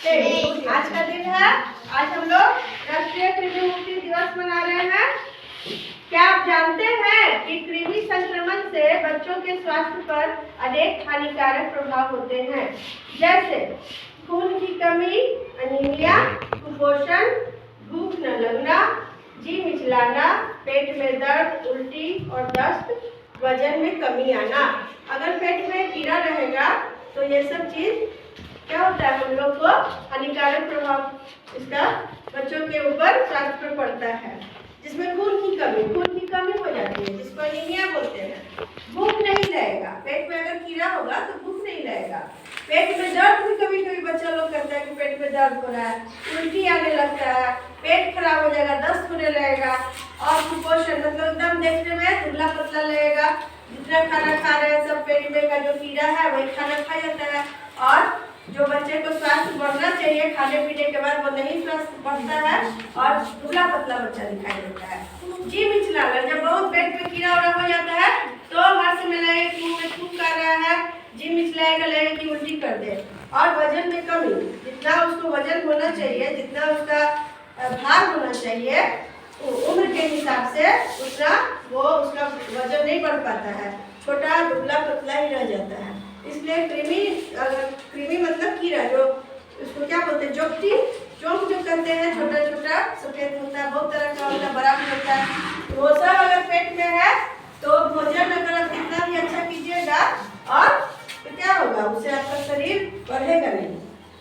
नहीं। आज का दिन है, आज हम लोग राष्ट्रीय कृमि मुक्ति दिवस मना रहे हैं। क्या आप जानते हैं कि कृमि संक्रमण से बच्चों के स्वास्थ्य पर अनेक हानिकारक प्रभाव होते हैं, जैसे खून की कमी, अनीमिया, कुपोषण, भूख न लगना, जी मिचलाना, पेट में दर्द, उल्टी और दस्त, वजन में कमी आना। अगर पेट में कीड़ा रहेगा तो ये सब चीज क्या होता है, हम लोग को हानिकारक प्रभाव इसका बच्चों के ऊपर स्वास्थ्य पर पड़ता है। जिसमें खून की कमी हो जाती है, जिसको एनीमिया बोलते हैं। भूख नहीं लगेगा, पेट में अगर कीड़ा होगा तो भूख नहीं लगेगा। पेट में दर्द भी कभी कभी बच्चा लोग कहता है कि पेट में दर्द हो रहा है, उल्टी आने लगता है, पेट खराब हो जाएगा, दस्त होने लगेगा। और कुपोषण मतलब एकदम देखने में दुबला पतला लगेगा, जितना खाना खा रहे हैं सब पेट में का जो कीड़ा है वही खाना खा जाता है। और जो बच्चे को स्वास्थ्य बढ़ना चाहिए खाने पीने के बाद वो नहीं स्वास्थ्य बढ़ता है और दुबला पतला बच्चा दिखाई देता है। जी मिचलाना, जब बहुत पेट में कीड़ा उड़ा हो जाता है तो हर समय लगे कि मुंह में थूक कर रहा है, जी मिचलाएगा, लगे कि उल्टी कर दे। और वजन में कमी, जितना उसको वजन होना चाहिए, जितना उसका भार होना चाहिए उम्र के हिसाब से उतना वो उसका वजन नहीं बढ़ पाता है, छोटा दुबला पतला ही रह जाता है। इसलिए कृमि मतलब कीड़ा, जो उसको क्या बोलते हैं, जोंक जो कहते हैं, छोटा छोटा सफेद होता है, बहुत तरह का होता है, बड़ा भी होता है। वो सब अगर पेट में है तो भोजन अगर आप कितना भी अच्छा कीजिएगा और तो क्या होगा, उससे आपका शरीर बढ़ेगा नहीं।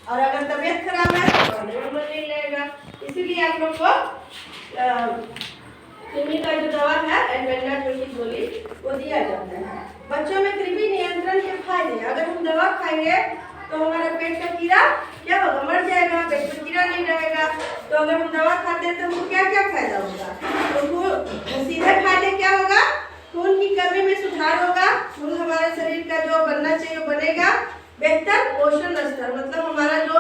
और अगर तबीयत खराब है तो बढ़ने में मन नहीं लगेगा। इसीलिए आप लोग को कृमि का जो दवा है एल्बेंडाजोल की गोली वो दिया जाता है। बच्चों में कृमि नियंत्रण के फायदे, अगर हम दवा खाएंगे तो हमारा पेट का कीड़ा क्या होगा, मर जाएगा, पेट में कीड़ा नहीं रहेगा। तो अगर हम दवा खाते हैं तो हमको क्या क्या फायदा होगा, तो सीधे फायदे क्या होगा, खून की कमी में सुधार होगा, खून हमारे शरीर का जो बनना चाहिए वो बनेगा। बेहतर पोषण स्तर मतलब हमारा जो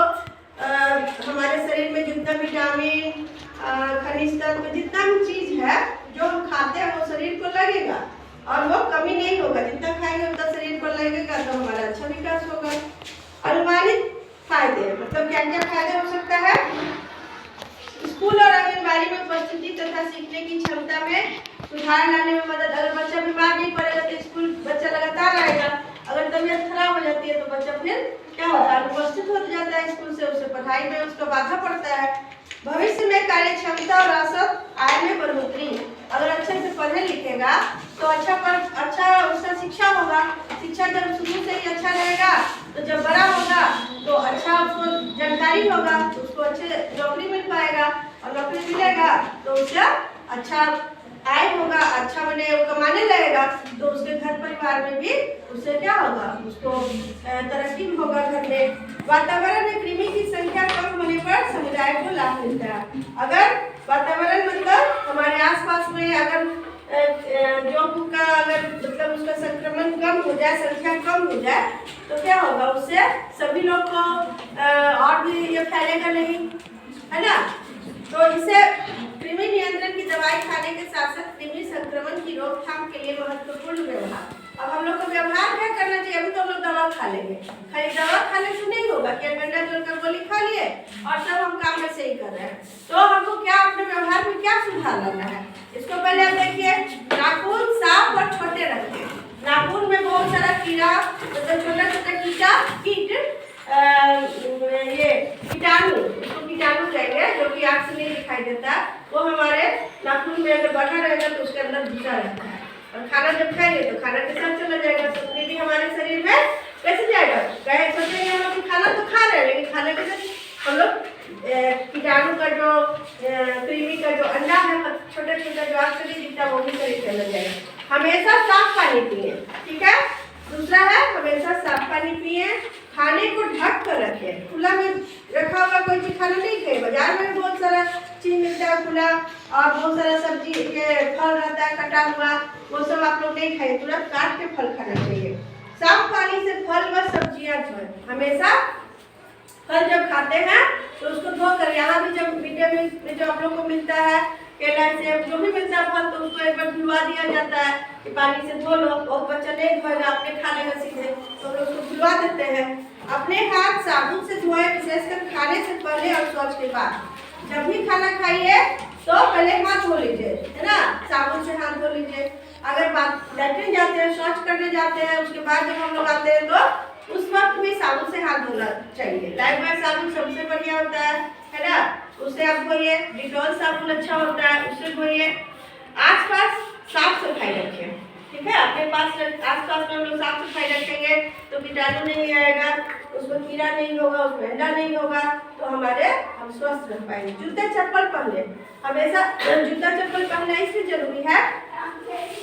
हमारे शरीर में जितना विटामिन, खनिज तत्व, जितना भी चीज है जो हम खाते हैं वो शरीर को लगेगा और वो कमी नहीं होगा। जितना खाएंगे उतना शरीर पर लगेगा तो हमारा अच्छा विकास होगा। अनुमानित फायदे मतलब क्या क्या फायदे हो सकता है, स्कूल और आंगनबाड़ी में उपस्थिति तथा सीखने की क्षमता में सुधार लाने में मदद। अगर बच्चा बीमार नहीं पड़ेगा तो स्कूल बच्चा लगातार आएगा। अगर तबीयत खराब हो जाती है तो बच्चा फिर क्या होता है, उपस्थित हो जाता है स्कूल से, उसे पढ़ाई में उसका बाधा पड़ता है। भविष्य में कार्य क्षमता और औसत आय में बढ़ोतरी, अगर अच्छे से पढ़े लिखेगा तो अच्छा उसका शिक्षा होगा। शिक्षा जब शुरू से ही अच्छा रहेगा तो जब बड़ा होगा तो अच्छा उसको जानकारी होगा, तो उसको अच्छे नौकरी मिल पाएगा और नौकरी मिलेगा तो उसका अच्छा आय होगा, अच्छा बने वो कमाने लगेगा तो उसके घर परिवार में भी उससे क्या होगा, उसको तरक्की होगा घर में। वातावरण में कृमि की संख्या कम होने पर समुदाय को लाभ मिलता है। अगर वातावरण मतलब हमारे आसपास में अगर जो का अगर मतलब उसका संक्रमण कम हो जाए, संख्या कम हो जाए तो क्या होगा, उससे सभी लोग को और भी ये फैलेगा नहीं, है ना। तो इसे कृमि नियंत्रण की दवाई खाने के साथ साथ कृमि संक्रमण की रोकथाम के लिए महत्वपूर्ण व्यवहार। अब हम लोग को व्यवहार क्या करना चाहिए, अभी तो हम लोग दवा खा लेंगे, खाली दवा खाने से नहीं होगा कि एल्बेंडाजोल का गोली खा लिए और सब हम काम में सही कर रहे हैं। तो हमको क्या अपने व्यवहार में क्या सुधार लाना है, इसको पहले आप देखिए, नाखून साफ और छोटे रखें। नाखून में बहुत सारा कीड़ा मतलब छोटा छोटा कीट ये कीटाणु, इसको कीटाणु कहेंगे, जो कि आँख से नहीं दिखाई देता, वो हमारे नाखून में अगर बैठा रहेगा तो उसके अंदर घुसा रहता है। और खाना जब खाएंगे तो खाना के साथ चला जाएगा, तो कृमि हमारे शरीर में कैसे जाएगा, कहे सोचेंगे हम लोग खाना तो खा रहे हैं लेकिन खाने के साथ हम लोग कीटाणु का जो कृमि का जो अंडा है छोटे छोटे जो आँख से नहीं दिखता वो भी शरीर चला जाएगा। हमेशा साफ पानी पिए, ठीक है। दूसरा है हमेशा साफ पानी पिए, खाने को ढक कर रखें, खुला में रखा हुआ कोई चीज खाना नहीं खाए। बाजार में बहुत सारा चीज मिलता है खुला और बहुत सारा सब्जी के फल रहता है कटा हुआ, वो सब आप लोग नहीं खाए, तुरंत काट के फल खाना चाहिए। साफ पानी से फल व सब्जियां धोएं, हमेशा फल जब खाते हैं तो उसको धोकर, यहाँ भी जब मिड डे मील में जो आप लोग को मिलता है केला सेब जो भी मिलता है फल तो उसको एक बार धुलवा दिया जाता है कि पानी से धो लो। बहुत बच्चा नहीं धोएगा, अपने खा लेगा सीधे, तो उसको धुलवा देते हैं। अपने हाथ साबुन से धोए, विशेषकर खाने से पहले और शौच के बाद। जब भी खाना खाइए तो पहले हाथ धो लीजिए, है ना, साबुन से हाथ धो लीजिए। अगर लैट्रिन जाते हैं, शौच करने जाते हैं, उसके बाद जब हम लोग आते हैं तो उस वक्त भी साबुन से हाथ धोना चाहिए। लाइफ बॉय साबुन सबसे बढ़िया होता है ना, उससे आप धोइए। डिटॉल साबुन अच्छा होता है, उससे धोइए। आसपास साफ सफाई रखें, ठीक है। अपने पास आसपास में हम लोग साफ सफाई रखेंगे तो कीटाणु नहीं आएगा, उसमें कीड़ा नहीं होगा, उसमें अंडा नहीं होगा, तो हम स्वस्थ रह पाएंगे। जूते चप्पल पहने, हमेशा जूता चप्पल पहनना इसलिए जरूरी है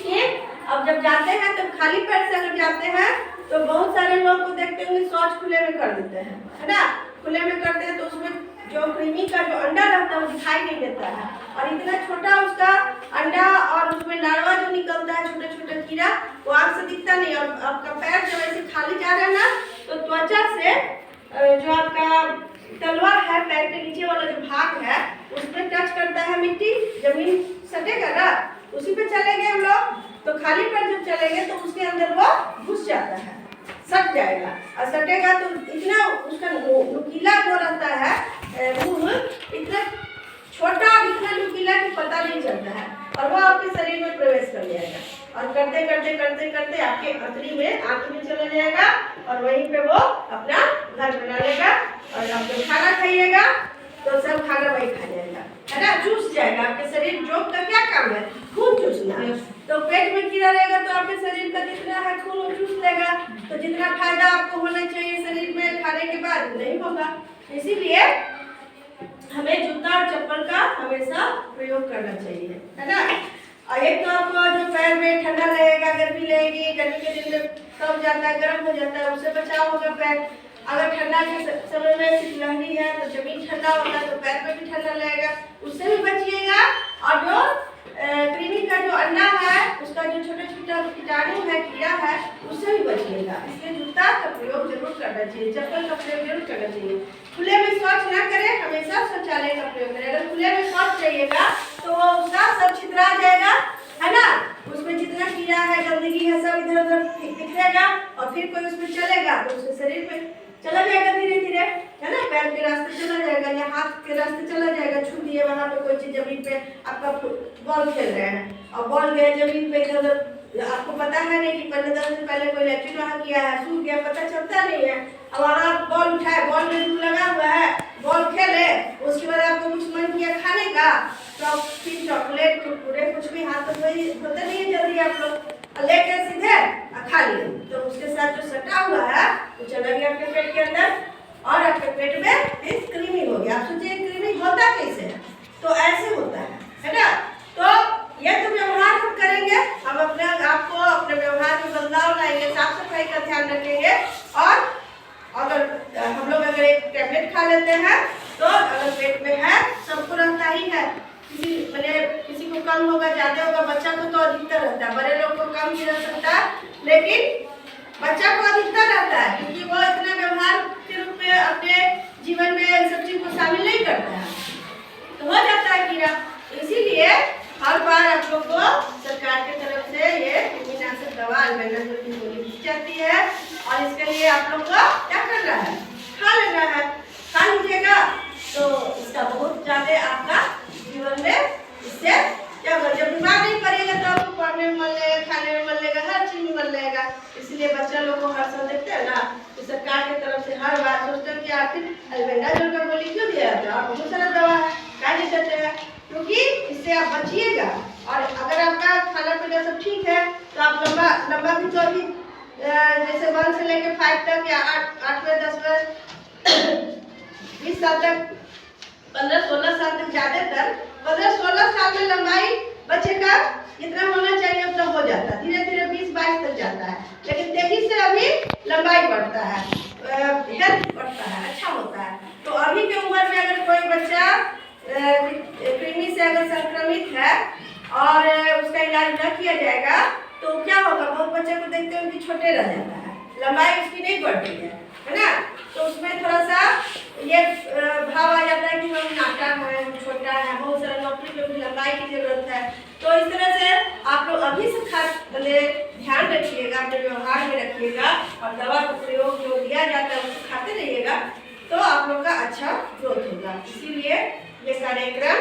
कि अब जब जाते हैं तो खाली पैर से अगर जाते हैं तो बहुत सारे लोग को देखते होंगे शौच खुले में कर देते हैं, है ना। खुले में करते हैं तो उसमें जो कृमि का जो अंडा रहता है वो दिखाई नहीं देता है, और इतना छोटा उसका अंडा और उसमें लार्वा जो निकलता है, छोटे छोटे कीड़ा, वो आँख से दिखता नहीं। और आपका पैर जब ऐसे खाली जा रहा है ना तो त्वचा से जो आपका तलवा है, पैर के नीचे वाला जो भाग है, उस पर टच करता है मिट्टी, जमीन सटेगा ना, उसी पे चलेंगे हम लोग, तो खाली पैर जब चलेंगे तो उसके अंदर वो घुस जाता है, सट जाएगा। और सटेगा तो इतना उसका नुकीला जो रहता है मुंह, इतना छोटा और इतना नुकीला कि पता नहीं चलता है, और वो आपके शरीर में प्रवेश कर जाएगा, और करते करते करते करते आपके अंतरी में, आंख में चला जाएगा, और वहीं पे वो अपना घर बना लेगा। और आप जब खाना खाइएगा तो सब खाना वही खा जाएगा, है ना, चूस जाएगा। आपके शरीर जोक का क्या काम है? खून चूसना। तो पेट में कीड़ा रहेगा तो आपके शरीर का जितना है खून वो चूस लेगा, तो जितना फायदा आपको होना चाहिए शरीर में खाने के बाद नहीं होगा। इसीलिए हमें जूता और चप्पल का हमेशा प्रयोग करना चाहिए, है ना। और एक तो आपको जो पैर में ठंडा रहेगा, गर्मी रहेगी, गर्मी के दिन में कम जाता है, गर्म हो जाता है, उससे बचाव होगा पैर। अगर ठंडा के समय में शीतलहरी है तो जमीन ठंडा होगा तो पैर में भी ठंडा रहेगा, उससे भी बचिएगा। और जो कृमि का जो अंडा है, उसका जो छोटा छोटा कीटाणु है, कीड़ा है, उससे भी बचिएगा। इसलिए जूता का प्रयोग जरूर करना चाहिए, चप्पल का प्रयोग जरूर करना चाहिए। खुले में शौच ना करें, हमेशा शौचालय का प्रयोग करें। अगर खुले में शौच चाहिएगा तो वो उसका सब छितरा जाएगा, है ना, उसमें जितना कीड़ा है, गंदगी है, सब इधर उधर बिखरेगा, और फिर कोई उसमें चलेगा तो उसके शरीर में चला जाएगा धीरे धीरे, है ना, पैर के रास्ते चला जाएगा या हाथ के रास्ते चला जाएगा। छू दिए वहाँ पे कोई चीज, जमीन पे आपका बॉल खेल रहे हैं और बॉल गए जमीन पे, इधर आपको पता है नहीं कि 15 दिन पहले कोई लैट्रिन वहाँ किया है, सूख गया, पता चलता नहीं है। अब वहाँ बॉल उठाए, बॉल में धूल लगा हुआ है, बॉल खेले, उसके बाद आपको कुछ मन किया खाने का, तो फिर चॉकलेट, कुरकुरे, कुछ भी हाथ तो होते नहीं है जल्दी, आप लोग लेके सीधे खा लिए, तो उसके साथ जो सटा हुआ है वो चला गया आपके पेट के अंदर, और आपके पेट में फिर कृमि हो गया। आप सोचिए कृमि होता कैसे है? तो ऐसे होता है ना। तो ये तो व्यवहार हम करेंगे, हम अपने आपको अपने व्यवहार में बदलाव लाएंगे, साफ सफाई का ध्यान रखेंगे। और अगर हम लोग अगर एक टैबलेट खा लेते हैं तो अगर पेट में है, सबको रहता ही है, किसी को कम होगा, ज्यादा होगा, बच्चा को तो अधिकतर रहता है, बड़े लोग को कम भी रह सकता है, लेकिन बच्चा को अधिकतर रहता है, क्योंकि वो इतना व्यवहार के रूप में अपने जीवन में सब चीज को शामिल नहीं करता है, तो हो जाता है कीड़ा। इसीलिए हर बार आप लोग को सरकार की तरफ से ये कृमिनाशक दवा अल्बेंडाजोल की गोली दी जाती है, और इसके लिए आप लोग को क्या करना है? खा लेना है। खा लीजिएगा तो इसका बहुत ज्यादा आपका जीवन में, इससे क्या होगा, जब बीमार नहीं पड़ेगा तो आपको पढ़ने में मन लगेगा, खाने में मन लगेगा, हर चीज में मन लगेगा। इसलिए बच्चा लोग को हर समय देखते हैं ना, तो सरकार की तरफ से हर बार सोचते हैं कि आखिर अल्बेंडाजोल का गोली क्यों दिया जाता है, और बहुत सारा दवा है क्या नहीं देते हैं, क्योंकि इससे आप बचिएगा। और अगर आपका खाना पीना सब ठीक है तो आप लंबा भी तो अभी जैसे 1 से लेकर 5 तक या 8वें 10वें 20 साल तक, 15-16 साल तक, ज्यादातर 15-16 साल में लंबाई बच्चे का जितना होना चाहिए उतना हो जाता है, धीरे धीरे 20-22 तक जाता है, लेकिन तेजी से अभी लंबाई बढ़ता है, हेल्थ बढ़ता है, अच्छा होता है। तो अभी के उम्र में अगर कोई बच्चा कृमि से अगर संक्रमित है और उसका इलाज न किया जाएगा तो क्या होगा? बहुत बच्चे को देखते हैं कि छोटे रह जाता है, लंबाई उसकी नहीं बढ़ती है ना। तो उसमें थोड़ा सा ये भाव आ जाता है कि हम नाटा है, हम छोटा है, बहुत सारा नौकरी में भी लंबाई की जरूरत है। तो इस तरह से आप लोग अभी से खास ध्यान रखिएगा, अपने व्यवहार में रखिएगा, और दवा का प्रयोग जो दिया जाता है उसको तो आप लोग का अच्छा ग्रोथ होगा। इसीलिए ये कार्यक्रम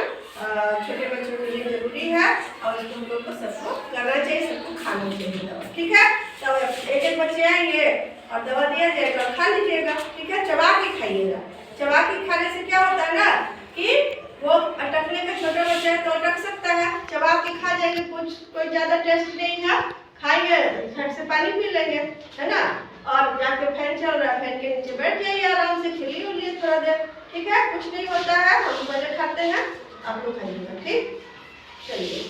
छोटे बच्चों के लिए जरूरी है और इसको हम लोग को सबको करना चाहिए, सबको खाना चाहिए दवा। ठीक है, तो एक एक बच्चे आएंगे और दवा दिया जाएगा, खा लीजिएगा। ठीक है, चबा के खाइएगा। चबा के खाने से क्या होता है ना कि वो अटकने का छोटा बच्चा है तो अटक सकता है, चबा के खा जाएंगे, कुछ कोई ज्यादा टेस्ट नहीं है, खाएंगे झट से पानी पी लेंगे, है ना। और जाके फैन चल रहा है, फैन के नीचे बैठ जाइए, आराम से खिली उलिए थोड़ा देर। ठीक है, कुछ नहीं होता है, हम मजे खाते हैं, आप लोग खाइएगा। ठीक, चलिए।